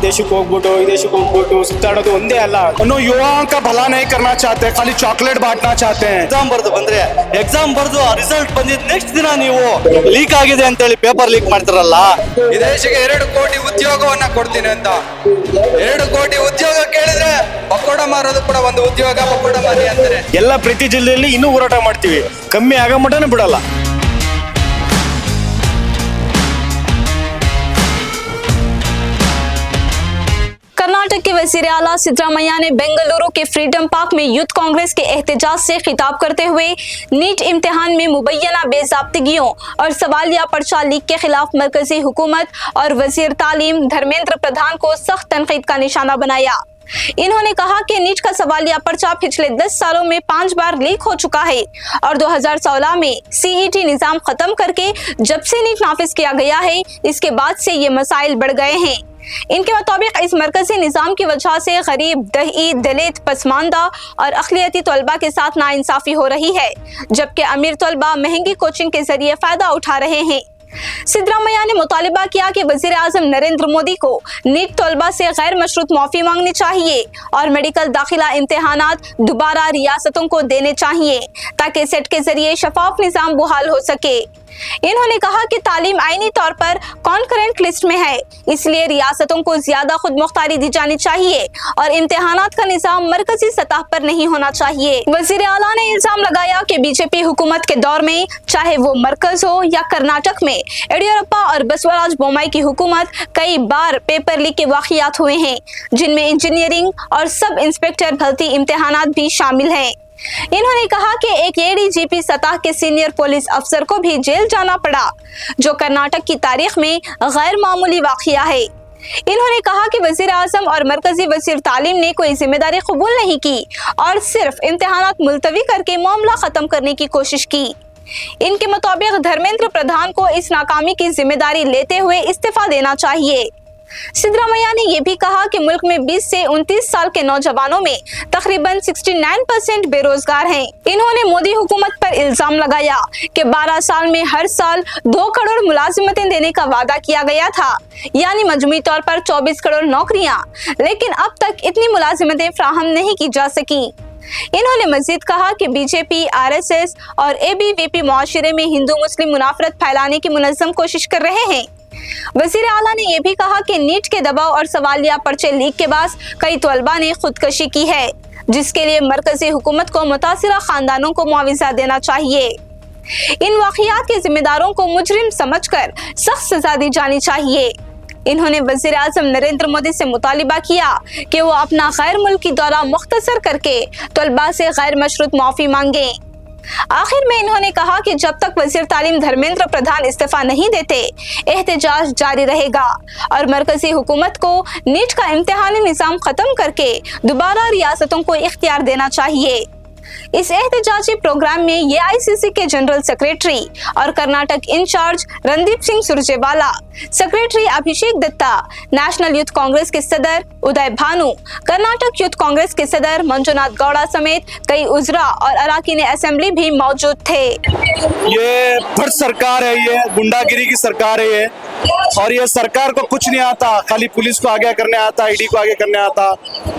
ದೇಶಕ್ಕೆ ಹೋಗ್ಬಿಟ್ಟು ಈ ದೇಶಕ್ಕೆ ಹೋಗ್ಬಿಟ್ಟು ಸುತ್ತಾಡೋದು ಒಂದೇ ಅಲ್ಲ ಅನ್ನೋ युवाओं का भला नहीं करना चाहते, खाली चॉकलेट बांटना चाहते हैं। ಎಕ್ಸಾಮ್ ಬರ್ದು ಬಂದ್ರೆ ಎಕ್ಸಾಮ್ ಬರ್ದು ರಿಸಲ್ಟ್ ಬಂದಿದ್ ನೆಕ್ಸ್ಟ್ ದಿನ ನೀವು ಲೀಕ್ ಆಗಿದೆ ಅಂತ ಹೇಳಿ ಪೇಪರ್ ಲೀಕ್ ಮಾಡ್ತಾರಲ್ಲ. ಈ ದೇಶಕ್ಕೆ 2 ಕೋಟಿ ಉದ್ಯೋಗವನ್ನ ಕೊಡ್ತೀನಿ ಅಂತ 2 ಕೋಟಿ ಉದ್ಯೋಗ ಕೇಳಿದ್ರೆ ಪಕೋಡ ಮಾರೋದು ಕೂಡ ಒಂದು ಉದ್ಯೋಗ, ಪಕೋಡ ಮಾರಿ ಅಂತಾರೆ. ಎಲ್ಲ ಪ್ರತಿ ಜಿಲ್ಲೆಯಲ್ಲಿ ಇನ್ನೂ ಹೋರಾಟ ಮಾಡ್ತೀವಿ, ಕಮ್ಮಿ ಆಗೋ ಮಟ್ಟನೇ ಬಿಡಲ್ಲ। कर्नाटक के वजीर आला सिद्धरामैया ने बेंगलुरु के फ्रीडम पार्क में यूथ कांग्रेस के एहतजाज से खिताब करते हुए नीट इम्तिहान में मुबैना बेज़ाब्तगियों और सवालिया पर्चा लीक के खिलाफ मरकजी हुकूमत और वजीर तालीम धर्मेंद्र प्रधान को सख्त तनकीद का निशाना बनाया। इन्होंने कहा कि नीट का सवालिया पर्चा पिछले 10 सालों में 5 बार लीक हो चुका है और 2016 में सीईटी निजाम खत्म करके जब से नीट नाफिज किया गया है इसके बाद से ये मसाइल बढ़ गए हैं। इनके मुताबिक इस मरकजी निजाम की वजह से गरीब, दलित, पसमानदा और अक़लियती तलबा के साथ नाइंसाफी हो रही है, जबकि अमीर तलबा महंगी कोचिंग के जरिए फायदा उठा रहे हैं। सिद्धरामैया ने मुतालिबा किया कि वजीर आज़म नरेंद्र मोदी को नीट तलबा से गैर मशरूत माफी मांगनी चाहिए और मेडिकल दाखिला इम्तिहानात दोबारा रियासतों को देने चाहिए ताकि सेट के जरिए शफाफ निजाम बहाल हो सके। इन्होंने कहा कि तालीम आईनी तौर पर कॉन्करेंट लिस्ट में है, इसलिए रियासतों को ज्यादा खुद मुख्तारी दी जानी चाहिए और इम्तिहानात का निजाम मरकजी सतह पर नहीं होना चाहिए। वजीर आला ने इल्जाम लगाया कि बीजेपी हुकूमत के दौर में चाहे वो मरकज हो या कर्नाटक में येडियुरप्पा और बसवराज बोम्मई की हुकूमत कई बार पेपर लीक के वाक़ियात हुए हैं, जिनमें इंजीनियरिंग और सब इंस्पेक्टर भर्ती इम्तिहानात भी शामिल हैं। इन्होंने कहा कि एक एडीजीपी सतह के सीनियर पुलिस अफसर को भी जेल जाना पड़ा, जो कर्नाटक की तारीख में गैर मामूली वाक़िया है। इन्होंने कहा कि वजीर आज़म और मरकजी वजीर तालीम ने कोई जिम्मेदारी कबूल नहीं की और सिर्फ इम्तिहानात मुलतवी करके मामला खत्म करने की कोशिश की। इनके मुताबिक धर्मेंद्र प्रधान को इस नाकामी की जिम्मेदारी लेते हुए इस्तीफा देना चाहिए। सिद्धरामैया ने यह भी कहा कि मुल्क में 20 से 29 साल के नौजवानों में तकरीबन 69% बेरोजगार हैं। इन्होंने मोदी हुकूमत पर इल्जाम लगाया कि 12 साल में हर साल 2 करोड़ मुलाजिमतें देने का वादा किया गया था, यानी मजमूई तौर पर 24 करोड़ नौकरियां, लेकिन अब तक इतनी मुलाजिमतें फ्राहम नहीं की जा सकी। इन्होंने मजीद कहा कि बीजेपी, आरएसएस और एबीवीपी मुआशरे में हिंदू मुस्लिम मुनाफरत फैलाने की मुनज़्ज़म कोशिश कर रहे हैं। वजीर आला ने यह भी कहा कि नीट के दबाव और सवालिया पर्चे लीक के बाद कई तलबा ने खुदकशी की है, जिसके लिए मरकजी हुकूमत को मुतासिरा खानदानों को मुआवजा देना चाहिए। इन वाक़ियात के जिम्मेदारों को मुजरिम समझकर सख्त सजा दी जानी चाहिए। इन्होंने वजीर आज़म नरेंद्र मोदी से मुतालिबा किया कि वो अपना गैर मुल्की दौरा मुख्तसर करके तलबा से गैर मशरूत माफी मांगे। आखिर में इन्होंने कहा कि जब तक वजीर तालीम धर्मेंद्र प्रधान इस्तीफा नहीं देते एहतजाज जारी रहेगा और मरकजी हुकूमत को नीट का इम्तिहानी निजाम खत्म करके दोबारा रियासतों को इख्तियार देना चाहिए। इस एहतजाजी प्रोग्राम में एआईसीसी के जनरल सेक्रेटरी और कर्नाटक इंचार्ज रणदीप सिंह सुरजेवाला, सेक्रेटरी अभिषेक दत्ता, नेशनल यूथ कांग्रेस के सदर उदय भानु, कर्नाटक यूथ कांग्रेस के सदर मंजुनाथ गौड़ा समेत कई उजरा और अराकीन असेंबली भी मौजूद थे। ये भ्रष्ट सरकार है, ये गुंडागिरी की सरकार है ये, और ये सरकार को कुछ नहीं आता, खाली पुलिस को आगे करने आता, ईडी को आगे करने आता,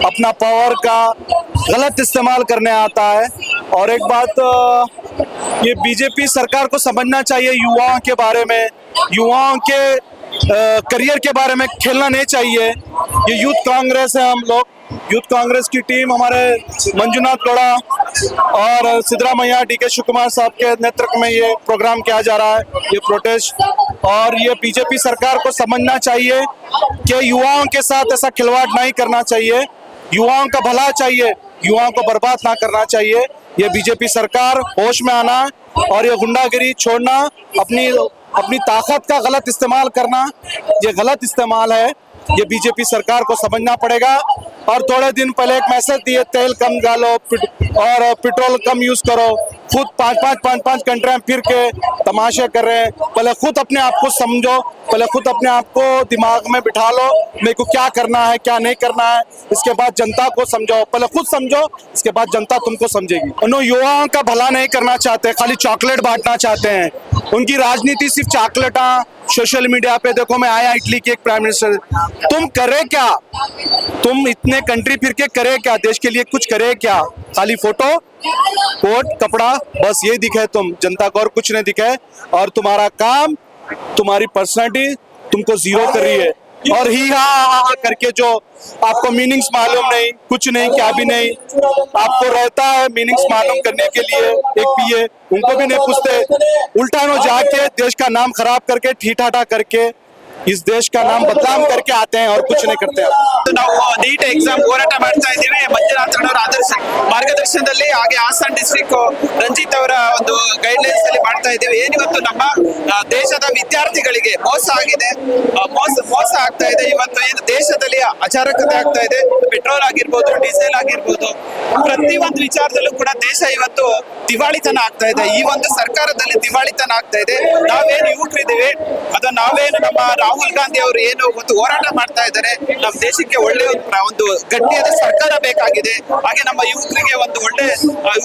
अपना पावर का गलत इस्तेमाल करने आता है। और एक बात ये बीजेपी सरकार को समझना चाहिए, युवाओं के बारे में, युवाओं के करियर के बारे में खेलना नहीं चाहिए। ये यूथ कांग्रेस है, हम लोग यूथ कांग्रेस की टीम, हमारे मंजुनाथ गौड़ा और सिद्धरामैया, डीके शिवकुमार साहब के नेतृत्व में ये प्रोग्राम किया जा रहा है, ये प्रोटेस्ट। और ये बीजेपी सरकार को समझना चाहिए कि युवाओं के साथ ऐसा खिलवाड़ नहीं करना चाहिए, युवाओं का भला चाहिए, युवाओं को बर्बाद ना करना चाहिए। ये बीजेपी सरकार होश में आना और ये गुंडागिरी छोड़ना, अपनी ताकत का गलत इस्तेमाल करना, ये गलत इस्तेमाल है, ये बीजेपी सरकार को समझना पड़ेगा। और थोड़े दिन पहले एक मैसेज दिए, तेल कम डालो और पेट्रोल कम यूज करो, खुद 5 घंटे फिर के तमाशे कर रहे हैं। पहले खुद अपने आप को समझो, पहले खुद अपने आप को दिमाग में बिठा लो, मेरे को क्या करना है क्या नहीं करना है, इसके बाद जनता को समझो। पहले खुद समझो, इसके बाद जनता तुमको समझेगी। उन युवाओं का भला नहीं करना चाहते, खाली चॉकलेट बांटना चाहते हैं। उनकी राजनीति सिर्फ चॉकलेटा, सोशल मीडिया पे देखो मैं आया इटली के एक प्राइम मिनिस्टर, तुम करे क्या? तुम इतने कंट्री फिर के करे क्या? देश के लिए कुछ करे क्या? खाली फोटो, कोट, कपड़ा, बस ये दिखे तुम जनता को, और कुछ नहीं दिखे। और तुम्हारा काम, तुम्हारी पर्सनालिटी तुमको जीरो कर रही है। और ही हाँ करके जो आपको मीनिंग्स मालूम नहीं, कुछ नहीं, क्या भी नहीं, आपको रहता है मीनिंग्स मालूम करने के लिए एक पीए, उनको भी नहीं पूछते, उल्टा नो जाके देश का नाम खराब करके ठीठाठा करके इस देश का नाम बदनाम करके आते हैं और कुछ नहीं करते हैं। ನಾವು ನೀಟ್ ಎಕ್ಸಾಮ್ ಹೋರಾಟ ಮಾಡ್ತಾ ಇದ್ದೀವಿ. ಮಂಜುನಾಥ್ ಅವರ ಮಾರ್ಗದರ್ಶನದಲ್ಲಿ ಹಾಗೆ ಹಾಸನ ಡಿಸ್ಟ್ರಿಕ್ಟ್ ರಂಜಿತ್ ಅವರ ಒಂದು ಗೈಡ್ಲೈನ್ಸ್ ಅಲ್ಲಿ ಮಾಡ್ತಾ ಇದ್ದೀವಿ. ಏನಿವತ್ತು ನಮ್ಮ ದೇಶದ ವಿದ್ಯಾರ್ಥಿಗಳಿಗೆ ಮೋಸ ಆಗಿದೆ, ಮೋಸ ಆಗ್ತಾ ಇದೆ. ಇವತ್ತು ಏನು ದೇಶದಲ್ಲಿ ಅಚಾರಕತೆ ಆಗ್ತಾ ಇದೆ, ಪೆಟ್ರೋಲ್ ಆಗಿರ್ಬೋದು, ಡೀಸೆಲ್ ಆಗಿರ್ಬೋದು, ಪ್ರತಿಯೊಂದು ವಿಚಾರದಲ್ಲೂ ಕೂಡ ದೇಶ ಇವತ್ತು ದಿವಾಳಿತನ ಆಗ್ತಾ ಇದೆ. ಈ ಒಂದು ಸರ್ಕಾರದಲ್ಲಿ ದಿವಾಳಿತನ ಆಗ್ತಾ ಇದೆ. ನಾವೇನು ಯುವಕರಿದ್ದೀವಿ, ಅದು ನಾವೇನು ನಮ್ಮ ರಾಹುಲ್ ಗಾಂಧಿ ಅವರು ಏನು ಒಂದು ಹೋರಾಟ ಮಾಡ್ತಾ ಇದ್ದಾರೆ, ನಮ್ಮ ದೇಶಕ್ಕೆ ಒಳ್ಳೆ ಒಂದು ಗಟ್ಟಿಯಾದ ಸರ್ಕಾರ ಬೇಕಾಗಿದೆ. ಹಾಗೆ ನಮ್ಮ ಯುವಕರಿಗೆ ಒಂದು ಒಳ್ಳೆ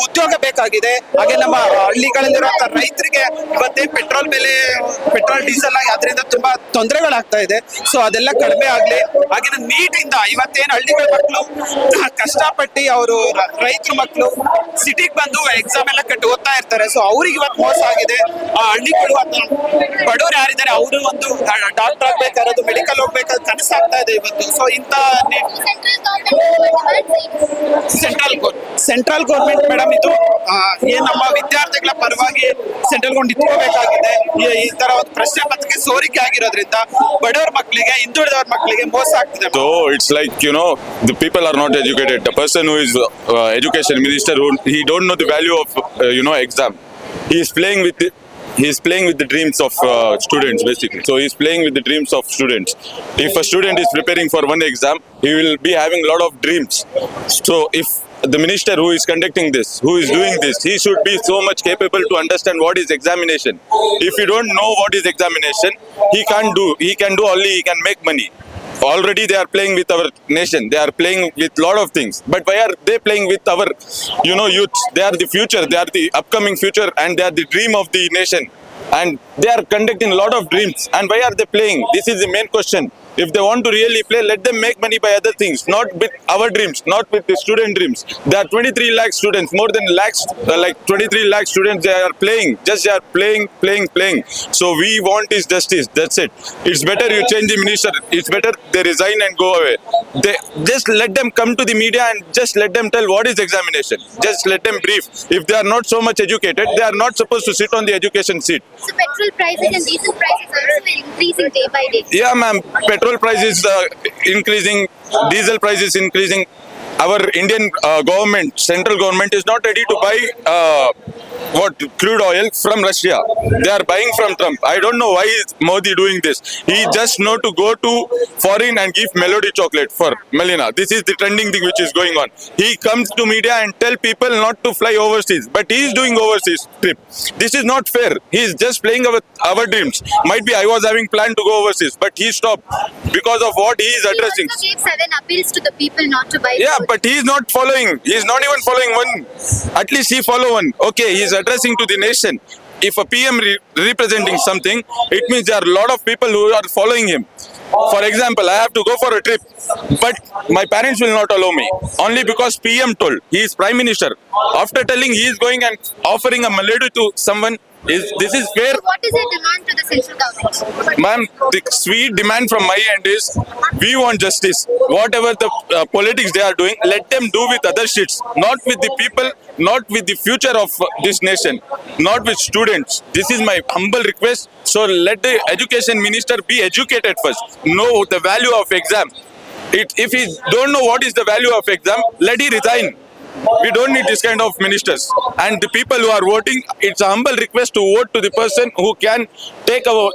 ಉದ್ಯೋಗ ಬೇಕಾಗಿದೆ. ಹಾಗೆ ನಮ್ಮ ಹಳ್ಳಿಗಳಲ್ಲಿರುವಂತಹ ರೈತರಿಗೆ ಇವತ್ತೇ ಪೆಟ್ರೋಲ್ ಡೀಸೆಲ್ ಆಗಿ ಅದರಿಂದ ತುಂಬಾ ತೊಂದರೆಗಳಾಗ್ತಾ ಇದೆ. ಸೊ ಅದೆಲ್ಲ ಕಡಿಮೆ ಆಗ್ಲಿ. ಹಾಗೆ ನೀಟ್ ಇಂದ ಇವತ್ತೇನು ಹಳ್ಳಿಗಳ ಮಕ್ಕಳು ಕಷ್ಟಪಟ್ಟು ಅವರು ರೈತರ ಮಕ್ಕಳು ಸಿಟಿಗೆ ಬಂದು ಎಕ್ಸಾಮ್ ಎಲ್ಲ ಕಟ್ಟಿ ಓದ್ತಾ ಇರ್ತಾರೆ. ಸೊ ಅವ್ರಿಗೆ ಇವತ್ತು ಮೋಸ ಆಗಿದೆ. ಆ ಹಳ್ಳಿಗಳು ಬಡವರು ಯಾರಿದ್ದಾರೆ ಅವರು ಒಂದು ಡಾಕ್ಟರ್ ಆಗ್ಬೇಕಾದ್ರೆ, ಮೆಡಿಕಲ್ ಹೋಗ್ಬೇಕಾದ್ರೆ ಕನಸಾಗ್ತಾ ಇದೆ ಇವತ್ತು. ಸೊ ಇಂತ ಸೆಂಟ್ರಲ್ ಗೌರ್ಮೆಂಟ್ ಮೇಡಮ್ ಇದು ಏನ್ ನಮ್ಮ ವಿದ್ಯಾರ್ಥಿಗಳ ಪರವಾಗಿ ಸೆಂಟ್ರಲ್ ಗೌರ್ಮೆಂಟ್ ನಿಂತ್ಕೋಬೇಕಾಗಿದೆ. ಈ ತರ ಒಂದು ಪ್ರಶ್ನೆ ಪತ್ರಿಕೆ ಸೋರಿಕೆ ಆಗಿರೋದ್ರಿಂದ ಬಡವರ ಮಕ್ಕಳಿಗೆ, ಹಿಂದುಳಿದವರ ಮಕ್ಕಳಿಗೆ ಮೋಸ ಆಗ್ತಿದೆ. So it's like, the people are not educated. The person who is education minister, he don't know the value of exam. He is playing with the dreams of students basically. So he's playing with the dreams of students. If a student is preparing for one exam, he will be having a lot of dreams. So if the minister who is conducting this, who is doing this, he should be so much capable to understand what is examination. If you don't know what is examination, he can do only, he can make money. Already they are playing with our nation. They are playing with lot of things. But why are they playing with our, youth? They are the future. They are the upcoming future, and they are the dream of the nation. And they are conducting a lot of dreams. And why are they playing? This is the main question. If they want to really play, let them make money by other things, not with our dreams, not with the student dreams. There are 23 lakh students, more than 23 lakh students, they are playing. They are playing. So we want is justice. That's it. It's better you change the minister. It's better they resign and go away. They just let them come to the media and just let them tell what is examination. Just let them brief. If they are not so much educated, they are not supposed to sit on the education seat. So petrol prices and diesel prices also increasing day by day. Yeah, ma'am. Petrol price is increasing, diesel price is increasing. Our Indian government, central government, is not ready to buy crude oil from Russia. They are buying from Trump. I don't know why is Modi doing this. He just know to go to foreign and give Melody chocolate for Melina. This is the trending thing which is going on. He comes to media and tell people not to fly overseas, but he is doing overseas trip. This is not fair. He is just playing our dreams. Might be I was having planned to go overseas, but he stopped because of what he is addressing. He also gave 7 appeals to the people not to buy. Yeah, but he is not following. He is not even following one. At least he follow one. Okay, he is addressing to the nation. If a PM representing something, it means there are a lot of people who are following him. For example, I have to go for a trip, but my parents will not allow me. Only because PM told. He is Prime Minister. After telling he is going and offering a melody to someone, this is fair? So what is your demand to the central government? Ma'am, the sweet demand from my end is, we want justice. Whatever the politics they are doing, let them do with other shits. Not with the people, not with the future of this nation, not with students. This is my humble request. So let the education minister be educated first. Know the value of exam. If he don't know what is the value of exam, let he resign. We don't need this kind of ministers. And the people who are voting, it's a humble request to vote to the person who can take our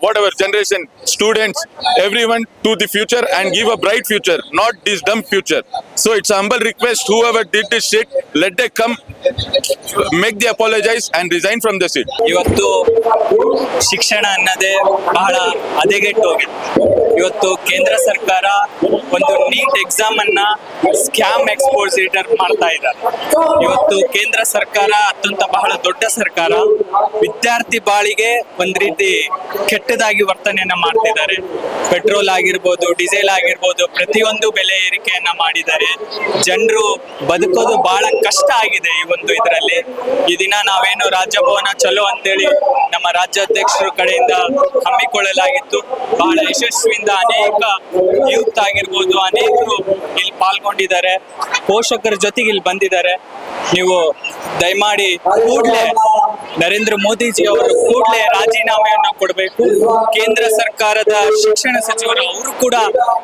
whatever generation, students, everyone to the future and give a bright future, not this dumb future. So it's a humble request, whoever did this shit, let them come, make the apologize and resign from the seat. ಇವತ್ತು ಶಿಕ್ಷಣ ಅನ್ನೋದೇ ಬಹಳ ಹದಗೆಟ್ಟು ಹೋಗಿದೆ. ಇವತ್ತು ಕೇಂದ್ರ ಸರ್ಕಾರ ಒಂದು NEET exam ಅನ್ನ ಸ್ಕ್ಯಾಮ್ ಎಕ್ಸ್ಪೋಸಿಟರ್ ಮಾಡ್ತಾ ಇದ್ದಾರೆ. ಇವತ್ತು ಕೇಂದ್ರ ಸರ್ಕಾರ ಅತ್ಯಂತ ಬಹಳ ದೊಡ್ಡ ಸರ್ಕಾರ, ವಿದ್ಯಾರ್ಥಿ ಬಾಳಿಗೆ ಒಂದ್ ರೀತಿ ಕೆಟ್ಟದಾಗಿ ವರ್ತನೆಯನ್ನ ಮಾಡ್ತಿದ್ದಾರೆ. ಪೆಟ್ರೋಲ್ ಆಗಿರ್ಬೋದು, ಡೀಸೆಲ್ ಆಗಿರ್ಬೋದು, ಪ್ರತಿಯೊಂದು ಬೆಲೆ ಏರಿಕೆಯನ್ನ ಮಾಡಿದ್ದಾರೆ. ಜನರು ಬದುಕೋದು ಬಹಳ ಕಷ್ಟ ಆಗಿದೆ ಈ ಒಂದು ಇದರಲ್ಲಿ. ಈ ದಿನ ನಾವೇನು ರಾಜಭವನ ಚಲೋ ಅಂತೇಳಿ ನಮ್ಮ ರಾಜ್ಯಾಧ್ಯಕ್ಷರ ಕಡೆಯಿಂದ ಹಮ್ಮಿಕೊಳ್ಳಲಾಗಿತ್ತು. ಬಹಳ ಯಶಸ್ವಿಯಿಂದ ಅನೇಕ ಯೂತ್ ಆಗಿರ್ಬೋದು, ಅನೇಕರು ಇಲ್ಲಿ ಪಾಲ್ಗೊಂಡಿದ್ದಾರೆ. ಪೋಷಕರ ಜೊತೆಗೆ ಇಲ್ಲಿ ಬಂದಿದ್ದಾರೆ. ನೀವು ದಯಮಾಡಿ ಕೂಡಲೇ ನರೇಂದ್ರ ಮೋದಿಜಿ ಅವರು ಕೂಡಲೇ ರಾಜೀನಾಮೆಯನ್ನು ಕೊಡಬೇಕು. ಕೇಂದ್ರ ಸರ್ಕಾರದ ಶಿಕ್ಷಣ ಸಚಿವರು ಅವರು ಕೂಡ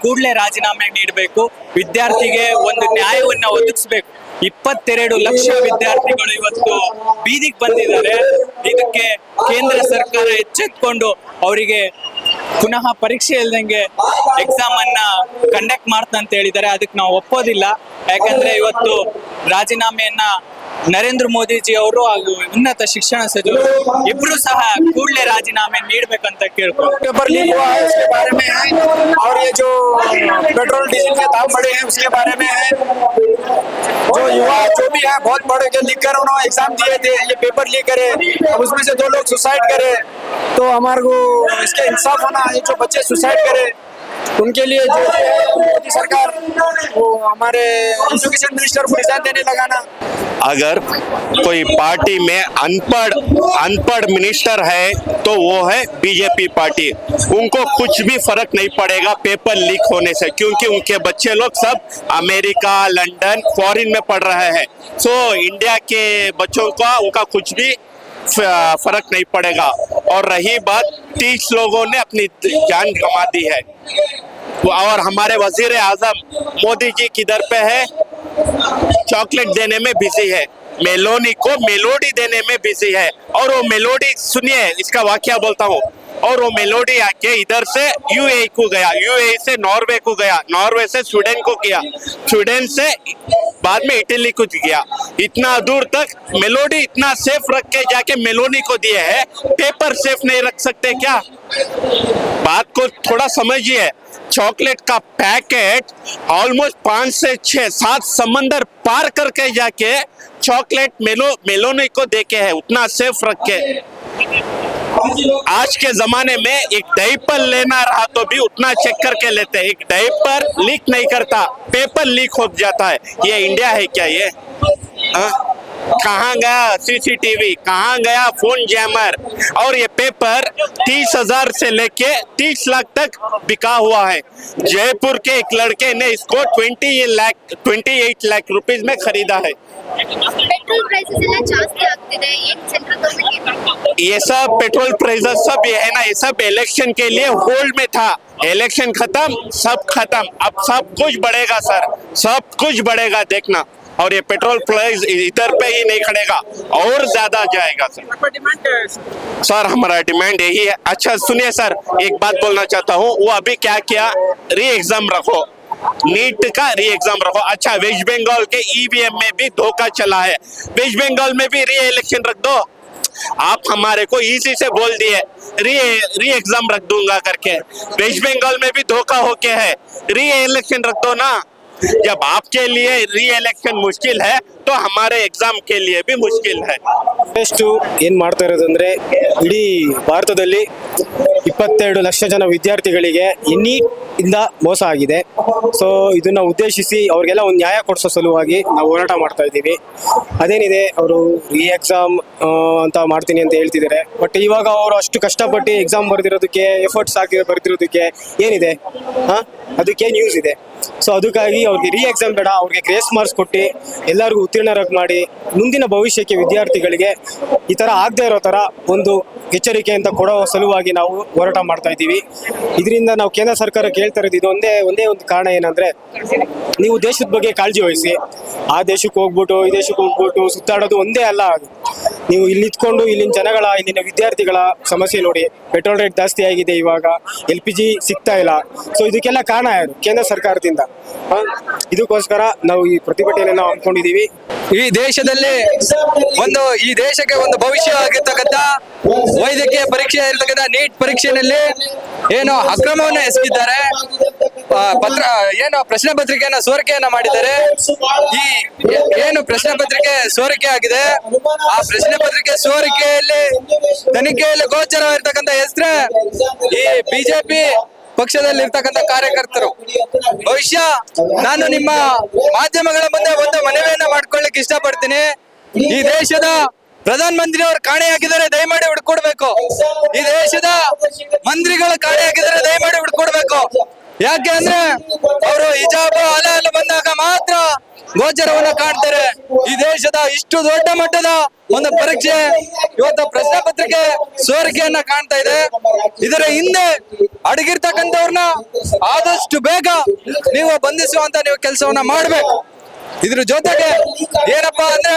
ಕೂಡಲೇ ರಾಜೀನಾಮೆ ನೀಡಬೇಕು. ವಿದ್ಯಾರ್ಥಿಗೆ ಒಂದು ನ್ಯಾಯವನ್ನ ಒದಗಿಸಬೇಕು. 22 ಲಕ್ಷ ವಿದ್ಯಾರ್ಥಿಗಳು ಇವತ್ತು ಬೀದಿಗೆ ಬಂದಿದ್ದಾರೆ. ಇದಕ್ಕೆ ಕೇಂದ್ರ ಸರ್ಕಾರ ಎಚ್ಚೆತ್ಕೊಂಡು ಅವರಿಗೆ ಪುನಃ ಪರೀಕ್ಷೆ ಇಲ್ದಂಗೆ ಎಕ್ಸಾಮ್ ಅನ್ನ ಕಂಡಕ್ಟ್ ಮಾಡ್ತಂತ ಹೇಳಿದ್ದಾರೆ. ಅದಕ್ಕೆ ನಾವು ಒಪ್ಪೋದಿಲ್ಲ. ಯಾಕಂದ್ರೆ ಇವತ್ತು ರಾಜೀನಾಮೆಯನ್ನ ನರೇಂದ್ರ ಮೋದಿಜಿ ಅವರು ಹಾಗೂ ಉನ್ನತ ಶಿಕ್ಷಣ ಸಚಿವರು ಇಬ್ರು ಸಹ ಕೂಡಲೇ ರಾಜೀನಾಮೆ ನೀಡಬೇಕಂತ ಕೇಳ್ಕೊಂಡು पेपर लीक हुआ है उसके बारे में है, और ये जो पेट्रोल डीजल के दाम बढ़े हैं उसके बारे में है। जो युवा जो भी है बहुत बड़े के लिख कर उन्होंने एग्जाम दिए थे, ये पेपर लीक करे, अब उसमें से 2 लोग सुसाइड करे, तो हमारे को इसके इंसाफ होना है। जो बच्चे सुसाइड करे उनके लिए जो मोदी सरकार वो हमारे एजुकेशन मिनिस्टर को रिजाइन देने लगाना। अगर कोई पार्टी में अनपढ़ मिनिस्टर है तो वो है बीजेपी पार्टी। उनको कुछ भी फर्क नहीं पड़ेगा पेपर लीक होने से, क्योंकि उनके बच्चे लोग सब अमेरिका, लंदन, फॉरेन में पढ़ रहे हैं। सो इंडिया के बच्चों का उनका कुछ भी फर्क नहीं पड़ेगा। और रही बात 30 लोगों ने अपनी जान गंवा दी है, और हमारे वजीर आजम मोदी जी किधर पे है? चॉकलेट देने में बिजी है, मेलोनी को मेलोडी देने में बिजी है। और वो मेलोडी सुनिए, इसका वाकया बोलता हूँ। और वो मेलोडी आके इधर से यूएई को गया, यूएई से नॉर्वे को गया, नॉर्वे से स्वीडन को किया, स्वीडन से बाद में इटली को गया। इतना दूर तक मेलोडी इतना सेफ रख के जाके मेलोनी को दिए है, पेपर सेफ नहीं रख सकते क्या? बात को थोड़ा समझिए। चॉकलेट का पैकेट ऑलमोस्ट 5 से 6 7 समंदर पार करके जाके चॉकलेट मेलोनी को देके है, उतना सेफ रख के। आज के जमाने में एक डायपर लेना रहा तो भी उतना चेक करके लेते हैं। एक डायपर लीक नहीं करता, पेपर लीक हो जाता है। ये इंडिया है क्या? ये कहाँ गया सीसीटीवी, कहाँ गया फोन जैमर? और ये पेपर 30,000 से लेके 30 लाख तक बिका हुआ है। जयपुर के एक लड़के ने इसको 28 लाख रुपीस में खरीदा है। ಪೆಟ್ರೋಲ್ ಪ್ರೈಸಸ್ ಎಲ್ಲ ಜಾಸ್ತಿ ಆಗ್ತಿದೆ, ಏನ್ ಸೆಂಟ್ರಲ್ ಗವರ್ನಮೆಂಟ್ ये सब पेट्रोल प्राइसेस सब ये है ना, ये सब इलेक्शन के लिए होल्ड में था। इलेक्शन खत्म, सब खत्म, अब सब कुछ बढ़ेगा सर, सब कुछ बढ़ेगा देखना। और ये पेट्रोल प्राइस इधर पे ही नहीं खड़ेगा, और ज्यादा जाएगा सर। सर हमारा डिमांड यही है। अच्छा सुनिए सर, एक बात बोलना चाहता हूँ। वो अभी क्या किया, री एग्जाम रखो, नीट का री एग्जाम रखो। अच्छा वेस्ट बंगाल के ईवीएम में भी धोखा चला है, वेस्ट बंगाल में भी री इलेक्शन रख दो। आप हमारे को इसी से बोल दिए री एग्जाम रख दूंगा करके, वेस्ट बंगाल में भी धोखा होके है, री इलेक्शन रख दो ना। जब आपके लिए री इलेक्शन मुश्किल है तो हमारे एग्जाम के लिए भी मुश्किल है। ಎಷ್ಟು ಏನು ಮಾಡ್ತಾ ಇರೋದಂದ್ರೆ, ಇಡೀ ಭಾರತದಲ್ಲಿ 22 ಲಕ್ಷ ಜನ ವಿದ್ಯಾರ್ಥಿಗಳಿಗೆ ನೀಟ್ ಇಂದ ಮೋಸ ಆಗಿದೆ. ಸೊ ಇದನ್ನ ಉದ್ದೇಶಿಸಿ ಅವ್ರಿಗೆಲ್ಲ ಒಂದು ನ್ಯಾಯ ಕೊಡಿಸೋ ಸಲುವಾಗಿ ನಾವು ಹೋರಾಟ ಮಾಡ್ತಾ ಇದ್ದೀವಿ. ಅದೇನಿದೆ, ಅವರು ರೀ ಎಕ್ಸಾಮ್ ಅಂತ ಮಾಡ್ತೀನಿ ಅಂತ ಹೇಳ್ತಿದ್ದಾರೆ. ಬಟ್ ಇವಾಗ ಅವರು ಅಷ್ಟು ಕಷ್ಟಪಟ್ಟು ಎಕ್ಸಾಮ್ ಬರೆದಿರೋದಕ್ಕೆ, ಎಫರ್ಟ್ಸ್ ಹಾಕಿ ಬರೆದಿರೋದಕ್ಕೆ ಏನಿದೆ? ಅದಕ್ಕೇನು ಯೂಸ್ ಇದೆ? ಸೊ ಅದಕ್ಕಾಗಿ ಅವ್ರಿಗೆ ರೀ ಎಕ್ಸಾಮ್ ಬೇಡ, ಅವ್ರಿಗೆ ಗ್ರೇಸ್ ಮಾರ್ಕ್ಸ್ ಕೊಟ್ಟು ಎಲ್ಲರಿಗೂ ಉತ್ತೀರ್ಣರಾಗಿ ಮಾಡಿ ಮುಂದಿನ ಭವಿಷ್ಯಕ್ಕೆ ವಿದ್ಯಾರ್ಥಿಗಳಿಗೆ ಈ ಥರ ಆಗದೆ ಇರೋ ಥರ ಒಂದು ಎಚ್ಚರಿಕೆ ಅಂತ ಕೊಡೋ ಸಲುವಾಗಿ ನಾವು ಹೋರಾಟ ಮಾಡ್ತಾ ಇದ್ದೀವಿ. ಇದರಿಂದ ನಾವು ಕೇಂದ್ರ ಸರ್ಕಾರಕ್ಕೆ ಹೇಳ್ತಾ ಇರೋದು ಇದು ಒಂದೇ ಒಂದು ಕಾರಣ ಏನಂದರೆ, ನೀವು ದೇಶದ ಬಗ್ಗೆ ಕಾಳಜಿ ವಹಿಸಿ. ಆ ದೇಶಕ್ಕೆ ಹೋಗ್ಬಿಟ್ಟು ಈ ದೇಶಕ್ಕೆ ಹೋಗ್ಬಿಟ್ಟು ಸುತ್ತಾಡೋದು ಒಂದೇ ಅಲ್ಲ. ಅದು ನೀವು ಇಲ್ಲಿ ನಿಂತ್ಕೊಂಡು ಇಲ್ಲಿನ ವಿದ್ಯಾರ್ಥಿಗಳ ಸಮಸ್ಯೆ ನೋಡಿ. ಪೆಟ್ರೋಲ್ ರೇಟ್ ಜಾಸ್ತಿ ಆಗಿದೆ, ಇವಾಗ LPG ಸಿಗ್ತಾ ಇಲ್ಲ. ಸೊ ಇದಕ್ಕೆಲ್ಲ ಕಾರಣ ಯಾರು? ಕೇಂದ್ರ ಸರ್ಕಾರದಿಂದ. ಇದಕ್ಕೋಸ್ಕರ ನಾವು ಈ ಪ್ರತಿಭಟನೆಯನ್ನು ಹಮ್ಮಿಕೊಂಡಿದ್ದೀವಿ. ಈ ದೇಶದಲ್ಲಿ ಈ ದೇಶಕ್ಕೆ ಒಂದು ಭವಿಷ್ಯ ಆಗಿರ್ತಕ್ಕಂಥ ವೈದ್ಯಕೀಯ ಪರೀಕ್ಷೆ ಇರ್ತಕ್ಕಂಥ ನೀಟ್ ಪರೀಕ್ಷೆಯಲ್ಲಿ ಏನು ಅಕ್ರಮವನ್ನು ಎಸಗಿದ್ದಾರೆ. ಪತ್ರ ಏನು ಪ್ರಶ್ನೆ ಪತ್ರಿಕೆಯನ್ನ ಸೋರಿಕೆಯನ್ನ ಮಾಡಿದ್ದಾರೆ. ಈ ಏನು ಪ್ರಶ್ನೆ ಪತ್ರಿಕೆ ಸೋರಿಕೆ ಆಗಿದೆ, ಆ ಪ್ರಶ್ನೆ ಪತ್ರಿಕೆ ಸೋರಿಕೆಯಲ್ಲಿ ತನಿಖೆಯಲ್ಲಿ ಗೋಚರವಾಗಿರ್ತಕ್ಕಂಥ ಹೆಸರೇ ಈ ಬಿಜೆಪಿ ಪಕ್ಷದಲ್ಲಿ ಇರ್ತಕ್ಕಂಥ ಕಾರ್ಯಕರ್ತರು. ಬಹುಶಃ ನಾನು ನಿಮ್ಮ ಮಾಧ್ಯಮಗಳ ಮುಂದೆ ಒಂದು ಮನವಿಯನ್ನ ಮಾಡ್ಕೊಳ್ಳಿಕ್ಕೆ ಇಷ್ಟಪಡ್ತೀನಿ. ಈ ದೇಶದ ಪ್ರಧಾನ ಮಂತ್ರಿ ಅವರು ಕಾಣೆಯಾಗಿದ್ದಾರೆ, ದಯಮಾಡಿ ಹುಡ್ಕೊಡ್ಬೇಕು. ಈ ದೇಶದ ಮಂತ್ರಿಗಳು ಕಾಣೆಯಾಗಿದ್ದಾರೆ, ದಯಮಾಡಿ ಹುಡ್ಕೊಡ್ಬೇಕು. ಯಾಕೆ ಅಂದ್ರೆ ಅವರು ಹಿಜಾಬ್ ಹಲಾಲ್ ಬಂದಾಗ ಮಾತ್ರ ಗೋಚರವನ್ನ ಕಾಣ್ತಾರೆ. ಈ ದೇಶದ ಇಷ್ಟು ದೊಡ್ಡ ಮಟ್ಟದ ಒಂದು ಪರೀಕ್ಷೆ ಇವತ್ತು ಪ್ರಶ್ನೆ ಪತ್ರಿಕೆ ಸೋರಿಕೆಯನ್ನ ಕಾಣ್ತಾ ಇದೆ. ಇದರ ಹಿಂದೆ ಅಡಗಿರ್ತಕ್ಕಂಥವ್ರನ್ನ ಆದಷ್ಟು ಬೇಗ ನೀವು ಬಂಧಿಸುವಂತ ನೀವು ಕೆಲಸವನ್ನ ಮಾಡ್ಬೇಕು. ಇದ್ರ ಜೊತೆಗೆ ಏನಪ್ಪಾ ಅಂದ್ರೆ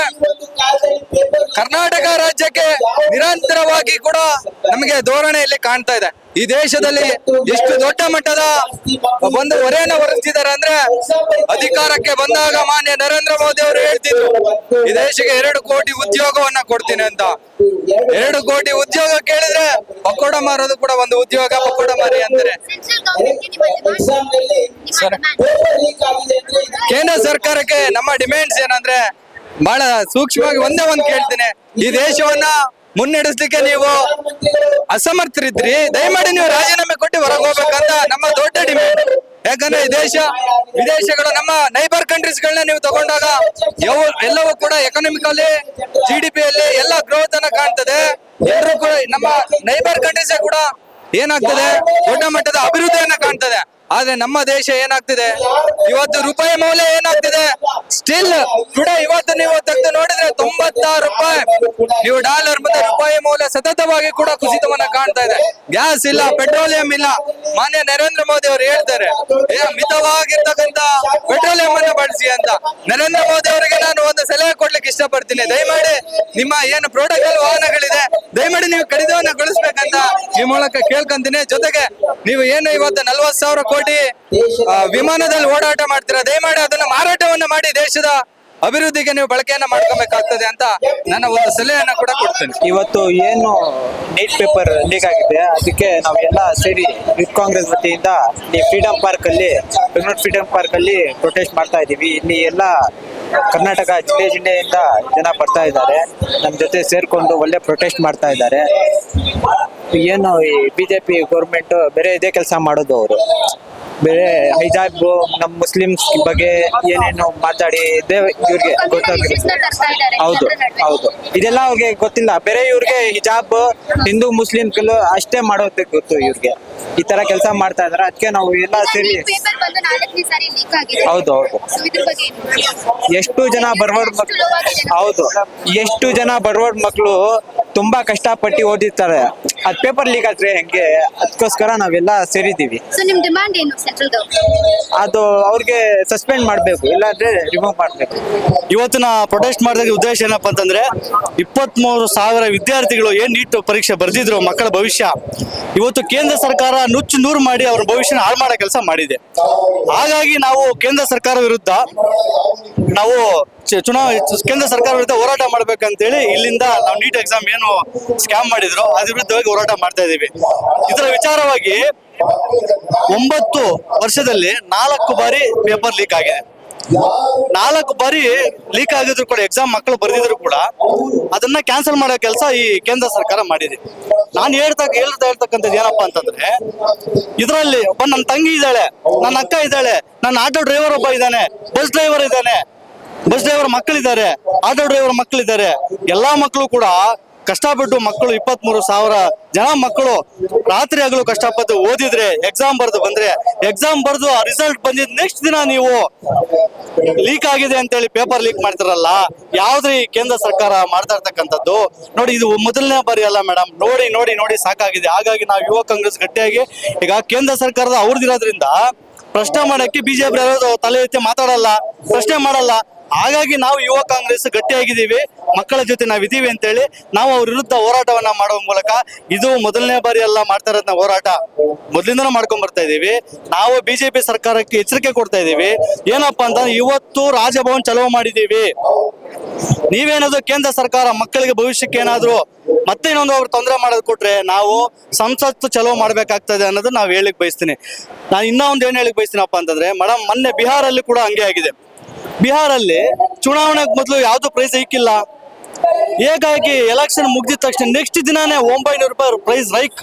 ಕರ್ನಾಟಕ ರಾಜ್ಯಕ್ಕೆ ನಿರಂತರವಾಗಿ ಕೂಡ ನಮಗೆ ಧೋರಣೆಯಲ್ಲಿ ಕಾಣ್ತಾ ಇದೆ. ಈ ದೇಶದಲ್ಲಿ ಎಷ್ಟು ದೊಡ್ಡ ಮಟ್ಟದ ಒಂದು ಹೊರೆಯನ್ನ ಹೊರಿಸ್ತಿದ್ದಾರೆ ಅಂದ್ರೆ, ಅಧಿಕಾರಕ್ಕೆ ಬಂದಾಗ ಮಾನ್ಯ ನರೇಂದ್ರ ಮೋದಿ ಅವರು ಹೇಳ್ತಿದ್ರು ಈ ದೇಶಕ್ಕೆ 2 ಕೋಟಿ ಉದ್ಯೋಗವನ್ನ ಕೊಡ್ತೀನಿ ಅಂತ. 2 ಕೋಟಿ ಉದ್ಯೋಗ ಕೇಳಿದ್ರೆ ಪಕೋಡ ಮಾರೋದು ಕೂಡ ಒಂದು ಉದ್ಯೋಗ, ಪಕೋಡ ಮಾರಿ ಅಂತಾರೆ. ಕೇಂದ್ರ ಸರ್ಕಾರಕ್ಕೆ ನಮ್ಮ ಡಿಮ್ಯಾಂಡ್ಸ್ ಏನಂದ್ರೆ, ಬಹಳ ಸೂಕ್ಷ್ಮವಾಗಿ ಒಂದೇ ಒಂದು ಕೇಳ್ತೀನಿ. ಈ ದೇಶವನ್ನ ಮುನ್ನಡೆಸಲಿಕ್ಕೆ ನೀವು ಅಸಮರ್ಥರಿದ್ರಿ, ದಯಮಾಡಿ ನೀವು ರಾಜೀನಾಮೆ ಕೊಟ್ಟು ಹೊರಗೆ ಹೋಗ್ಬೇಕಂತ ನಮ್ಮ ದೊಡ್ಡ ಡಿಮ್ಯಾಂಡ್. ಯಾಕಂದ್ರೆ ಈ ದೇಶ ವಿದೇಶಗಳು ನಮ್ಮ ನೈಬರ್ ಕಂಟ್ರೀಸ್ ಗಳನ್ನ ನೀವು ತಗೊಂಡಾಗ ಎಲ್ಲವೂ ಕೂಡ ಎಕನಾಮಿಕಲಿ GDP ಅಲ್ಲಿ ಎಲ್ಲ ಗ್ರೋತ್ ಅನ್ನ ಕಾಣ್ತದೆ. ಎಲ್ಲರೂ ಕೂಡ ನಮ್ಮ ನೈಬರ್ ಕಂಟ್ರೀಸ್ ಕೂಡ ಏನಾಗ್ತದೆ, ದೊಡ್ಡ ಮಟ್ಟದ ಅಭಿವೃದ್ಧಿಯನ್ನ ಕಾಣ್ತದೆ. ಆದ್ರೆ ನಮ್ಮ ದೇಶ ಏನಾಗ್ತಿದೆ, ಇವತ್ತು ರೂಪಾಯಿ ಮೌಲ್ಯ ಏನಾಗ್ತಿದೆ, ಸ್ಟಿಲ್ ಟುಡೇ ಇವತ್ತು ನೀವು ತೆಗೆದು ನೋಡಿದ್ರೆ 96 ರೂಪಾಯಿ ನೀವು ಡಾಲರ್ ಮತ್ತೆ ರೂಪಾಯಿ ಮೌಲ್ಯ ಸತತವಾಗಿ ಕೂಡ ಕುಸಿತವನ್ನ ಕಾಣ್ತಾ ಇದೆ. ಗ್ಯಾಸ್ ಇಲ್ಲ, ಪೆಟ್ರೋಲಿಯಂ ಇಲ್ಲ. ಮಾನ್ಯ ನರೇಂದ್ರ ಮೋದಿ ಅವರು ಹೇಳ್ತಾರೆ ಮಿತವಾಗಿರ್ತಕ್ಕಂತ ಪೆಟ್ರೋಲಿಯಂ ಅನ್ನ ಬಳಸಿ ಅಂತ. ನರೇಂದ್ರ ಮೋದಿ ಅವರಿಗೆ ನಾನು ಒಂದು ಸಲಹೆ ಕೊಡ್ಲಿಕ್ಕೆ ಇಷ್ಟಪಡ್ತೀನಿ. ದಯಮಾಡಿ ನಿಮ್ಮ ಏನು ಪ್ರೋಟೋಕಾಲ್ ವಾಹನಗಳಿದೆ, ದಯಮಾಡಿ ನೀವು ಕಡಿತವನ್ನ ಗೊಳಿಸ್ಬೇಕಂತ ಈ ಮೂಲಕ ಕೇಳ್ಕೊಂತೀನಿ. ಜೊತೆಗೆ ನೀವು ಏನು ಇವತ್ತು 40,000 ಕೋಟಿ ವಿಮಾನದಲ್ಲಿ ಓಡಾಟ ಮಾಡ್ತೀರಾ, ದಯಮಾಡಿ ಅದನ್ನ ಮಾರಾಟವನ್ನ ಮಾಡಿ ದೇಶದ ಅಭಿವೃದ್ಧಿಗೆ ನೀವು ಬಳಕೆಯನ್ನ ಮಾಡ್ಕೋಬೇಕಾಗ್ತದೆ ಅಂತ ನನ್ನ ಒಂದು ಸಲಹೆಯನ್ನ ಕೂಡ ಕೊಡ್ತೇನೆ. ಇವತ್ತು ಏನು ನೀಟ್ ಪೇಪರ್ ಲೀಕ್ ಆಗಿದೆ, ಅದಕ್ಕೆ ನಾವೆಲ್ಲ ಸೇರಿ ಯೂತ್ ಕಾಂಗ್ರೆಸ್ ವತಿಯಿಂದ ಇಲ್ಲಿ ಫ್ರೀಡಂ ಪಾರ್ಕ್ ಅಲ್ಲಿ, ಬೆಂಗಳೂರು ಫ್ರೀಡಂ ಪಾರ್ಕ್ ಅಲ್ಲಿ ಪ್ರೊಟೆಸ್ಟ್ ಮಾಡ್ತಾ ಇದೀವಿ. ಇಲ್ಲಿ ಎಲ್ಲ ಕರ್ನಾಟಕ ಜಿಲ್ಲೆಯಿಂದ ಜನ ಬರ್ತಾ ಇದ್ದಾರೆ, ನಮ್ಮ ಜೊತೆ ಸೇರ್ಕೊಂಡು ಒಳ್ಳೆ ಪ್ರೊಟೆಸ್ಟ್ ಮಾಡ್ತಾ ಇದ್ದಾರೆ. ಏನು ಈ ಬಿಜೆಪಿ ಗೌರ್ಮೆಂಟ್ ಬೇರೆ ಇದೇ ಕೆಲಸ ಮಾಡೋದು, ಅವರು ಬೇರೆ ಹಿಜಾಬ್ ನಮ್ಮ ಮುಸ್ಲಿಮ್ಸ್ ಬಗ್ಗೆ ಏನೇನು ಮಾತಾಡಿ ಇವ್ರಿಗೆ ಗೊತ್ತಾಗಿರುತ್ತೆ. ಹೌದು ಹೌದು, ಇದೆಲ್ಲ ಅವ್ರಿಗೆ ಗೊತ್ತಿಲ್ಲ. ಬೇರೆ ಇವ್ರಿಗೆ ಹಿಜಾಬ್ ಹಿಂದೂ ಮುಸ್ಲಿಂ ಅಷ್ಟೇ ಮಾಡೋದಕ್ಕೆ ಗೊತ್ತು. ಇವ್ರಿಗೆ ಈ ತರ ಕೆಲಸ ಮಾಡ್ತಾ ಇದಾರೆ. ಅದಕ್ಕೆ ನಾವು ಎಲ್ಲ ಸೇರಿ ಹೌದು ಹೌದು ಎಷ್ಟು ಜನ ಬಡವರ್ ಮಕ್ಳು, ಹೌದು ಎಷ್ಟು ಜನ ಬಡವರ್ ಮಕ್ಳು ತುಂಬಾ ಕಷ್ಟಪಟ್ಟು ಓದಿರ್ತಾರೆ. ಅದ್ ಪೇಪರ್ ಲೀಕ್ ಆದ್ರೆ ಹೆಂಗೆ, ಅದಕ್ಕೋಸ್ಕರ ನಾವೆಲ್ಲ ಸೇರಿದೀವಿ. ಅದು ಅವ್ರಿಗೆ ಸಸ್ಪೆಂಡ್ ಮಾಡ್ಬೇಕು, ಇಲ್ಲಾಂದ್ರೆ ರಿಮೂವ್ ಮಾಡ್ಬೇಕು. ಇವತ್ತಿನ ಪ್ರೊಟೆಸ್ಟ್ ಮಾಡಿದ ಉದ್ದೇಶ ಏನಪ್ಪಾ ಅಂತಂದ್ರೆ, 23,000 ವಿದ್ಯಾರ್ಥಿಗಳು ಏನ್ ನೀಟ್ ಪರೀಕ್ಷೆ ಬರೆದಿದ್ರು ಮಕ್ಕಳ ಭವಿಷ್ಯ, ಇವತ್ತು ಕೇಂದ್ರ ಸರ್ಕಾರ ನುಚ್ಚು ನೂರು ಮಾಡಿ ಅವ್ರ ಭವಿಷ್ಯನ ಹಾಳು ಮಾಡೋ ಕೆಲಸ ಮಾಡಿದೆ. ಹಾಗಾಗಿ ನಾವು ಕೇಂದ್ರ ಸರ್ಕಾರ ವಿರುದ್ಧ ನಾವು ಕೇಂದ್ರ ಸರ್ಕಾರ ವಿರುದ್ಧ ಹೋರಾಟ ಮಾಡ್ಬೇಕಂತೇಳಿ ಇಲ್ಲಿಂದ ನಾವು ನೀಟ್ ಎಕ್ಸಾಮ್ ಏನು ಸ್ಕ್ಯಾಮ್ ಮಾಡಿದ್ರು ಅದ್ರ ವಿರುದ್ಧವಾಗಿ ಹೋರಾಟ ಮಾಡ್ತಾ ಇದೀವಿ. ಇದರ ವಿಚಾರವಾಗಿ 9 ವರ್ಷದಲ್ಲಿ 4 ಬಾರಿ ಪೇಪರ್ ಲೀಕ್ ಆಗಿದೆ. 4 ಬಾರಿ ಲೀಕ್ ಆಗಿದ್ರು ಕೂಡ, ಎಕ್ಸಾಮ್ ಮಕ್ಕಳು ಬರೆದಿದ್ರು ಕೂಡ ಅದನ್ನ ಕ್ಯಾನ್ಸಲ್ ಮಾಡೋ ಕೆಲಸ ಈ ಕೇಂದ್ರ ಸರ್ಕಾರ ಮಾಡಿದೆ. ನಾನು ಹೇಳ್ತಕ್ಕಂಥದ್ದು ಏನಪ್ಪಾ ಅಂತಂದ್ರೆ, ಇದರಲ್ಲಿ ಒಬ್ಬ ನನ್ನ ತಂಗಿ ಇದ್ದಾಳೆ, ನನ್ನ ಅಕ್ಕ ಇದ್ದಾಳೆ, ನನ್ನ ಆಟೋ ಡ್ರೈವರ್ ಒಬ್ಬ ಇದ್ದಾನೆ, ಬಸ್ ಡ್ರೈವರ್ ಇದ್ದಾನೆ, ಬಸ್ ಡ್ರೈವರ್ ಮಕ್ಕಳಿದ್ದಾರೆ, ಆಟೋ ಡ್ರೈವರ್ ಮಕ್ಕಳಿದ್ದಾರೆ. ಎಲ್ಲಾ ಮಕ್ಕಳು ಕೂಡ ಕಷ್ಟಪಟ್ಟು ಮಕ್ಕಳು 23,000 ಜನ ಮಕ್ಕಳು ರಾತ್ರಿ ಹಗಲು ಕಷ್ಟಪಟ್ಟು ಓದಿದ್ರೆ, ಎಕ್ಸಾಮ್ ಬರೆದು ಬಂದ್ರೆ, ಎಕ್ಸಾಮ್ ಬರೆದು ಆ ರಿಸಲ್ಟ್ ಬಂದಿದ್ ನೆಕ್ಸ್ಟ್ ದಿನ ನೀವು ಲೀಕ್ ಆಗಿದೆ ಅಂತೇಳಿ ಪೇಪರ್ ಲೀಕ್ ಮಾಡ್ತಾರಲ್ಲ, ಯಾವ್ದ್ರಿ ಕೇಂದ್ರ ಸರ್ಕಾರ ಮಾಡ್ತಾ ಇರ್ತಕ್ಕಂಥದ್ದು? ನೋಡಿ, ಇದು ಮೊದಲನೇ ಬಾರಿ ಅಲ್ಲ ಮೇಡಮ್, ನೋಡಿ ನೋಡಿ ನೋಡಿ ಸಾಕಾಗಿದೆ. ಹಾಗಾಗಿ ನಾವು ಯುವ ಕಾಂಗ್ರೆಸ್ ಗಟ್ಟಿಯಾಗಿ ಈಗ ಕೇಂದ್ರ ಸರ್ಕಾರದ ಅವ್ರದಿರೋದ್ರಿಂದ ಪ್ರಶ್ನೆ ಮಾಡಕ್ಕೆ ಬಿಜೆಪಿ ತಲೆ ಎತ್ತಿ ಮಾತಾಡಲ್ಲ, ಪ್ರಶ್ನೆ ಮಾಡಲ್ಲ. ಹಾಗಾಗಿ ನಾವು ಯುವ ಕಾಂಗ್ರೆಸ್ ಗಟ್ಟಿಯಾಗಿದ್ದೀವಿ, ಮಕ್ಕಳ ಜೊತೆ ನಾವಿದ್ದೀವಿ ಅಂತೇಳಿ ನಾವು ಅವ್ರ ವಿರುದ್ಧ ಹೋರಾಟವನ್ನ ಮಾಡುವ ಮೂಲಕ, ಇದು ಮೊದಲನೇ ಬಾರಿ ಅಲ್ಲ ಮಾಡ್ತಾ ಇರೋದ್ ನಾವು ಹೋರಾಟ, ಮೊದಲಿಂದನೂ ಮಾಡ್ಕೊಂಡ್ ಬರ್ತಾ ಇದೀವಿ. ನಾವು ಬಿಜೆಪಿ ಸರ್ಕಾರಕ್ಕೆ ಎಚ್ಚರಿಕೆ ಕೊಡ್ತಾ ಇದೀವಿ. ಏನಪ್ಪಾ ಅಂತ, ಇವತ್ತು ರಾಜಭವನ್ ಚಲೋ ಮಾಡಿದೀವಿ, ನೀವೇನಾದ್ರು ಕೇಂದ್ರ ಸರ್ಕಾರ ಮಕ್ಕಳಿಗೆ ಭವಿಷ್ಯಕ್ಕೆ ಏನಾದ್ರು ಮತ್ತೆ ಇನ್ನೊಂದು ಅವ್ರು ತೊಂದರೆ ಮಾಡೋದು ಕೊಟ್ರೆ ನಾವು ಸಂಸತ್ತು ಚಲೋ ಮಾಡ್ಬೇಕಾಗ್ತದೆ ಅನ್ನೋದು ನಾವು ಹೇಳಿಕ್ ಬಯಸ್ತೀನಿ. ನಾನು ಇನ್ನೂ ಒಂದು ಏನು ಹೇಳಿಕ್ ಬಯಸ್ತೀನಪ್ಪ ಅಂತಂದ್ರೆ ಮೇಡಮ್, ಮೊನ್ನೆ ಬಿಹಾರಲ್ಲಿ ಕೂಡ ಹಂಗೆ ಆಗಿದೆ. ಬಿಹಾರಲ್ಲಿ ಚುನಾವಣೆಗೆ ಮೊದಲು ಯಾವ್ದು ಪ್ರೈಸ್ ಇಕ್ಕಿಲ್ಲ, ಹೇಗಾಗಿ ಎಲೆಕ್ಷನ್ ಮುಗ್ದಿದ ತಕ್ಷಣ ನೆಕ್ಸ್ಟ್ ದಿನಾನೇ 900 ರೂಪಾಯಿ ಪ್ರೈಸ್ ರೈಕ್.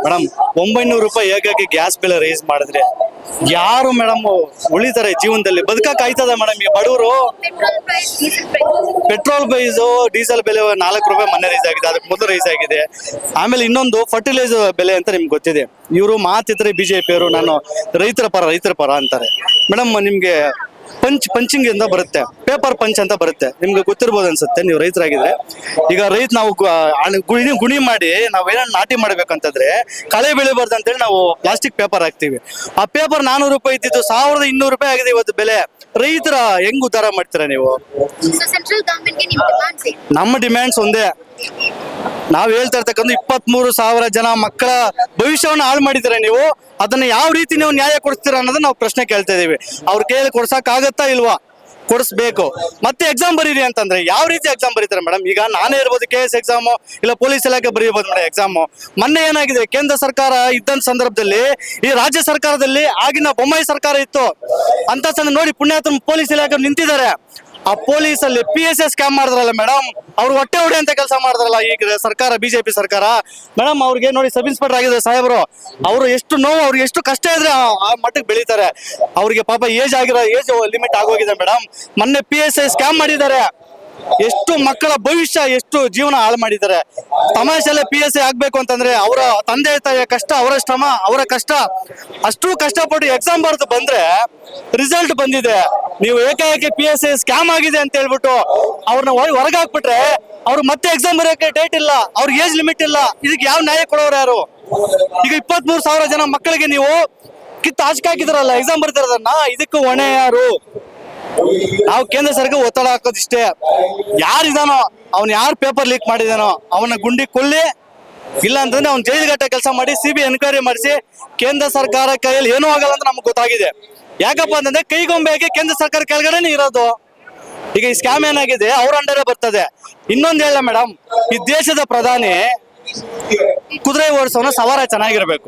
ಮೇಡಮ್ 900 ರೂಪಾಯಿ ಹೇಗಾಗಿ ಗ್ಯಾಸ್ ಬೆಲೆ ರೈಸ್ ಮಾಡಿದ್ರೆ ಯಾರು ಮೇಡಮ್ ಉಳಿತಾರೆ ಜೀವನದಲ್ಲಿ? ಬದುಕಕ್ಕೆ ಆಯ್ತದ ಮೇಡಮ್? ಈ ಬಡವರು ಪೆಟ್ರೋಲ್ ಪ್ರೈಸ್ ಡೀಸೆಲ್ ಬೆಲೆ 4 ರೂಪಾಯಿ ಮೊನ್ನೆ ರೈಸ್ ಆಗಿದೆ, ಅದಕ್ಕೆ ಮೊದಲು ರೈಸ್ ಆಗಿದೆ. ಆಮೇಲೆ ಇನ್ನೊಂದು ಫರ್ಟಿಲೈಸರ್ ಬೆಲೆ ಅಂತ ನಿಮ್ಗೆ ಗೊತ್ತಿದೆ. ಇವರು ಮಾತಿದ್ರೆ ಬಿಜೆಪಿ ಅವರು ನಾನು ರೈತರ ಪರ ಅಂತಾರೆ. ಮೇಡಮ್ ನಿಮ್ಗೆ ಪಂಚಿಂಗ್ ಇಂದ ಬರುತ್ತೆ, ಪೇಪರ್ ಪಂಚ್ ಅಂತ ಬರುತ್ತೆ, ನಿಮ್ಗೆ ಗೊತ್ತಿರ್ಬೋದು ಅನ್ಸುತ್ತೆ ನೀವು ರೈತರಾಗಿದ್ರೆ. ಈಗ ನಾವು ಗುಣಿ ಮಾಡಿ ನಾವು ಏನಾದ್ರು ನಾಟಿ ಮಾಡ್ಬೇಕಂತಂದ್ರೆ ಕಳೆ ಬೆಳಿಬಾರ್ದು ಅಂತೇಳಿ ನಾವು ಪ್ಲಾಸ್ಟಿಕ್ ಪೇಪರ್ ಹಾಕ್ತಿವಿ. ಆ ಪೇಪರ್ 400 ರೂಪಾಯಿ ಇದ್ದಿದ್ದು 1200 ರೂಪಾಯಿ ಆಗಿದೆ ಇವತ್ತು ಬೆಲೆ. ರೈತರ ಹೆಂಗ್ ಉದ್ಧಾರ ಮಾಡ್ತೀರಾ ನೀವು? ನಮ್ಮ ಡಿಮ್ಯಾಂಡ್ಸ್ ಒಂದೇ. ನಾವ್ ಹೇಳ್ತಾ ಇರ್ತಕ್ಕಂಥ 23,000 ಜನ ಮಕ್ಕಳ ಭವಿಷ್ಯವನ್ನು ಹಾಳು ಮಾಡಿದ್ರೆ ನೀವು ಅದನ್ನ ಯಾವ ರೀತಿ ನೀವು ನ್ಯಾಯ ಕೊಡಿಸ್ತೀರಾ ಅನ್ನೋದನ್ನ ನಾವು ಪ್ರಶ್ನೆ ಕೇಳ್ತಾ ಇದೀವಿ. ಅವ್ರ ಕೈಯಲ್ಲಿ ಕೊಡ್ಸಕ್ ಆಗತ್ತಾ ಇಲ್ವಾ? ಕೊಡಿಸ್ಬೇಕು. ಮತ್ತೆ ಎಕ್ಸಾಮ್ ಬರೀರಿ ಅಂತಂದ್ರೆ ಯಾವ ರೀತಿ ಎಕ್ಸಾಮ್ ಬರೀತಾರೆ ಮೇಡಮ್? ಈಗ ನಾನೇ ಇರ್ಬೋದು KS ಎಕ್ಸಾಮು, ಇಲ್ಲ ಪೊಲೀಸ್ ಇಲಾಖೆ ಬರೀಬಹುದು ಮೇಡಮ್ ಎಕ್ಸಾಮು. ಮೊನ್ನೆ ಏನಾಗಿದೆ, ಕೇಂದ್ರ ಸರ್ಕಾರ ಇದ್ದಂತ ಸಂದರ್ಭದಲ್ಲಿ ಈ ರಾಜ್ಯ ಸರ್ಕಾರದಲ್ಲಿ ಆಗಿನ ಬೊಮ್ಮಾಯಿ ಸರ್ಕಾರ ಇತ್ತು ಅಂತ ನೋಡಿ ಪುಣ್ಯಾತ್ಮ ಪೊಲೀಸ್ ಇಲಾಖೆ ನಿಂತಿದ್ದಾರೆ. ಆ ಪೊಲೀಸ್ ಅಲ್ಲಿ PSA ಸ್ಕ್ಯಾಮ್ ಮಾಡಿದ್ರಲ್ಲ ಮೇಡಮ್, ಅವ್ರು ಹೊಟ್ಟೆ ಹೊಡೆ ಅಂತ ಕೆಲಸ ಮಾಡಿದ್ರಲ್ಲ ಈಗ ಸರ್ಕಾರ, ಬಿಜೆಪಿ ಸರ್ಕಾರ ಮೇಡಮ್. ಅವ್ರಿಗೆ ನೋಡಿ ಸಬ್ ಇನ್ಸ್ಪೆಕ್ಟರ್ ಆಗಿದ್ದಾರೆ ಸಾಹೇಬರು, ಅವರು ಎಷ್ಟು ನೋವು, ಅವ್ರಿಗೆ ಎಷ್ಟು ಕಷ್ಟ ಇದ್ರೆ ಆ ಮಟ್ಟಕ್ಕೆ ಬೆಳೀತಾರೆ. ಅವ್ರಿಗೆ ಪಾಪ ಏಜ್ ಲಿಮಿಟ್ ಆಗೋಗಿದೆ ಮೇಡಮ್. ಮೊನ್ನೆ PSA ಸ್ಕ್ಯಾಮ್ ಮಾಡಿದ್ದಾರೆ, ಎಷ್ಟು ಮಕ್ಕಳ ಭವಿಷ್ಯ, ಎಷ್ಟು ಜೀವನ ಹಾಳು ಮಾಡಿದ್ದಾರೆ. ತಮಾಷೆಲ್ಲ PSA ಆಗ್ಬೇಕು ಅಂತಂದ್ರೆ ಅವರ ತಂದೆ ತಾಯಿಯ ಕಷ್ಟ, ಅವರ ಶ್ರಮ, ಅವರ ಕಷ್ಟ, ಅಷ್ಟು ಕಷ್ಟಪಟ್ಟು ಎಕ್ಸಾಮ್ ಬರೆದು ಬಂದ್ರೆ ರಿಸಲ್ಟ್ ಬಂದಿದೆ. ನೀವು ಏಕಾಏಕಿ PSA ಸ್ಕ್ಯಾಮ್ ಆಗಿದೆ ಅಂತ ಹೇಳ್ಬಿಟ್ಟು ಅವ್ರನ್ನ ಹೊರಗೆ ಹಾಕ್ಬಿಟ್ರೆ ಅವ್ರು ಮತ್ತೆ ಎಕ್ಸಾಮ್ ಬರೆಯೋಕೆ ಡೇಟ್ ಇಲ್ಲ, ಅವ್ರಿಗೆ ಏಜ್ ಲಿಮಿಟ್ ಇಲ್ಲ. ಇದಕ್ಕೆ ಯಾವ ನ್ಯಾಯ ಕೊಡೋರು ಯಾರು? ಈಗ 23,000 ಜನ ಮಕ್ಕಳಿಗೆ ನೀವು ಕಿತ್ತು ಆಚೆ ಹಾಕಿದ್ರಲ್ಲ ಎಕ್ಸಾಮ್ ಬರ್ತಿರೋದನ್ನ, ಇದಕ್ಕೆ ಹೊಣೆ ಯಾರು? ನಾವು ಕೇಂದ್ರ ಸರ್ಕಾರ ಒತ್ತಡ ಹಾಕೋದಿಷ್ಟೇ. ಯಾರಿದಾನೋ ಅವ್ನು, ಯಾರು ಪೇಪರ್ ಲೀಕ್ ಮಾಡಿದಾನೋ ಅವನ ಗುಂಡಿ ಕೊಲ್ಲಿ, ಇಲ್ಲ ಅಂತಂದ್ರೆ ಅವ್ನು ಜೈಲ್ಗಟ್ಟೆ ಕೆಲಸ ಮಾಡಿ CBI ಎನ್ಕ್ವೈರಿ ಮಾಡಿಸಿ. ಕೇಂದ್ರ ಸರ್ಕಾರ ಕೈಯಲ್ಲಿ ಏನೂ ಆಗಲ್ಲ ಅಂತ ನಮ್ಗೆ ಗೊತ್ತಾಗಿದೆ. ಯಾಕಪ್ಪ ಅಂತಂದ್ರೆ ಕೈಗೊಂಬೆಯಾಗಿ ಕೇಂದ್ರ ಸರ್ಕಾರ ಕೆಳಗಡೆನೆ ಇರೋದು. ಈಗ ಈ ಸ್ಕ್ಯಾಮ್ ಏನಾಗಿದೆ ಅವ್ರ ಅಂಡರೇ ಬರ್ತದೆ. ಇನ್ನೊಂದು ಹೇಳ ಮೇಡಮ್, ಈ ದೇಶದ ಪ್ರಧಾನಿ ಕುದುರೆ ಓಡಿಸೋನ ಸವಾರ ಚೆನ್ನಾಗಿರ್ಬೇಕು.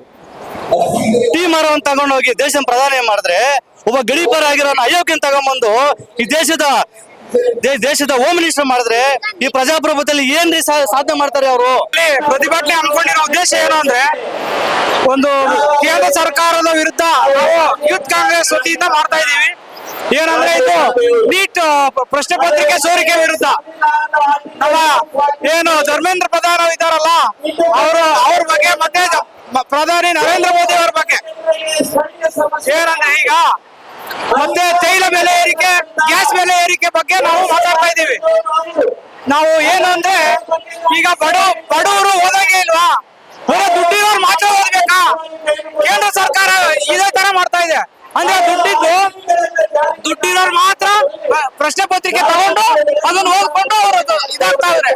ಟೀ ಮಾರವನ್ ತಗೊಂಡೋಗಿ ದೇಶ ಪ್ರಧಾನಿ ಮಾಡಿದ್ರೆ ಒಬ್ಬ ಗಡೀಪರ ಆಗಿರೋ ಅಯೋಗ್ಯನ್ ತಗೊಂಡ್ಬಂದು ಈ ದೇಶದ ಹೋಮ್ ಮಿನಿಸ್ಟರ್ ಮಾಡಿದ್ರೆ ಈ ಪ್ರಜಾಪ್ರಭುತ್ವದಲ್ಲಿ ಏನ್ರಿ ಸಾಧನೆ ಮಾಡ್ತಾರೆ ಅವರು? ಪ್ರತಿಭಟನೆ ಹಮ್ಮಿಕೊಂಡಿರೋ ಉದ್ದೇಶ ಏನು ಅಂದ್ರೆ, ಒಂದು ಕೇಂದ್ರ ಸರ್ಕಾರದ ವಿರುದ್ಧ ನಾವು ಯೂತ್ ಕಾಂಗ್ರೆಸ್ ವತಿಯಿಂದ ಮಾಡ್ತಾ ಇದೀವಿ. ಏನಂದ್ರೆ ಇದು ನೀಟ್ ಪ್ರಶ್ನೆ ಪತ್ರಿಕೆ ಸೋರಿಕೆ ವಿರುದ್ಧ. ನಮ್ಮ ಏನು ಧರ್ಮೇಂದ್ರ ಪ್ರಧಾನ್ ಇದ್ದಾರಲ್ಲ, ಅವ್ರ ಬಗ್ಗೆ ಮತ್ತೆ ಪ್ರಧಾನಿ ನರೇಂದ್ರ ಮೋದಿ ಅವ್ರ ಬಗ್ಗೆ ಏನಂದ್ರೆ, ಈಗ ಮತ್ತೆ ತೈಲ ಬೆಲೆ ಏರಿಕೆ, ಗ್ಯಾಸ್ ಬೆಲೆ ಏರಿಕೆ ಬಗ್ಗೆ ನಾವು ಮಾತಾಡ್ತಾ ಇದ್ದೀವಿ. ನಾವು ಏನು ಅಂದ್ರೆ, ಈಗ ಬಡವರು ಓದಾಗೆ ಇಲ್ವಾ? ಬರೋ ದುಡ್ಡಿರೋರು ಮಾತ್ರ ಓದ್ಬೇಕಾ? ಕೇಂದ್ರ ಸರ್ಕಾರ ಇದೇ ತರ ಮಾಡ್ತಾ ಇದೆ. ಅಂದ್ರೆ ದುಡ್ಡಿರೋರು ಮಾತ್ರ ಪ್ರಶ್ನೆ ಪತ್ರಿಕೆ ತಗೊಂಡು ಅದನ್ನ ಓದ್ಕೊಂಡು ಅವರು ಇದಾಗ್ತಾ ಇದ್ರೆ,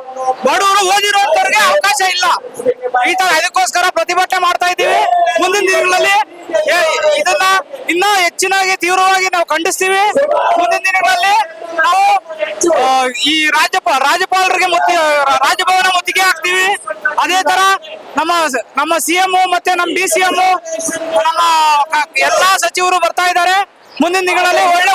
ಬಡವರು ಓದಿರೋಂಥವ್ರಿಗೆ ಅವಕಾಶ ಇಲ್ಲ. ಈ ತರ ಅದಕ್ಕೋಸ್ಕರ ಪ್ರತಿಭಟನೆ ಮಾಡ್ತಾ ಇದ್ದೀವಿ. ಮುಂದಿನ ದಿನಗಳಲ್ಲಿ ಇದನ್ನ ಇನ್ನೂ ಹೆಚ್ಚಿನಾಗಿ ತೀವ್ರವಾಗಿ ನಾವು ಖಂಡಿಸ್ತೀವಿ. ಮುಂದಿನ ದಿನಗಳಲ್ಲಿ ನಾವು ಈ ರಾಜ್ಯಪಾಲರಿಗೆ ರಾಜಭವನ ಮುತ್ತಿಗೆ ಹಾಕ್ತೀವಿ. ಅದೇ ತರ ನಮ್ಮ CM ಮತ್ತೆ ನಮ್ಮ DCM, ನಮ್ಮ ಎಲ್ಲಾ ಸಚಿವರು ಬರ್ತಾ ಇದ್ದಾರೆ. ಮುಂದಿನ ದಿನಗಳಲ್ಲಿ ಒಳ್ಳೆ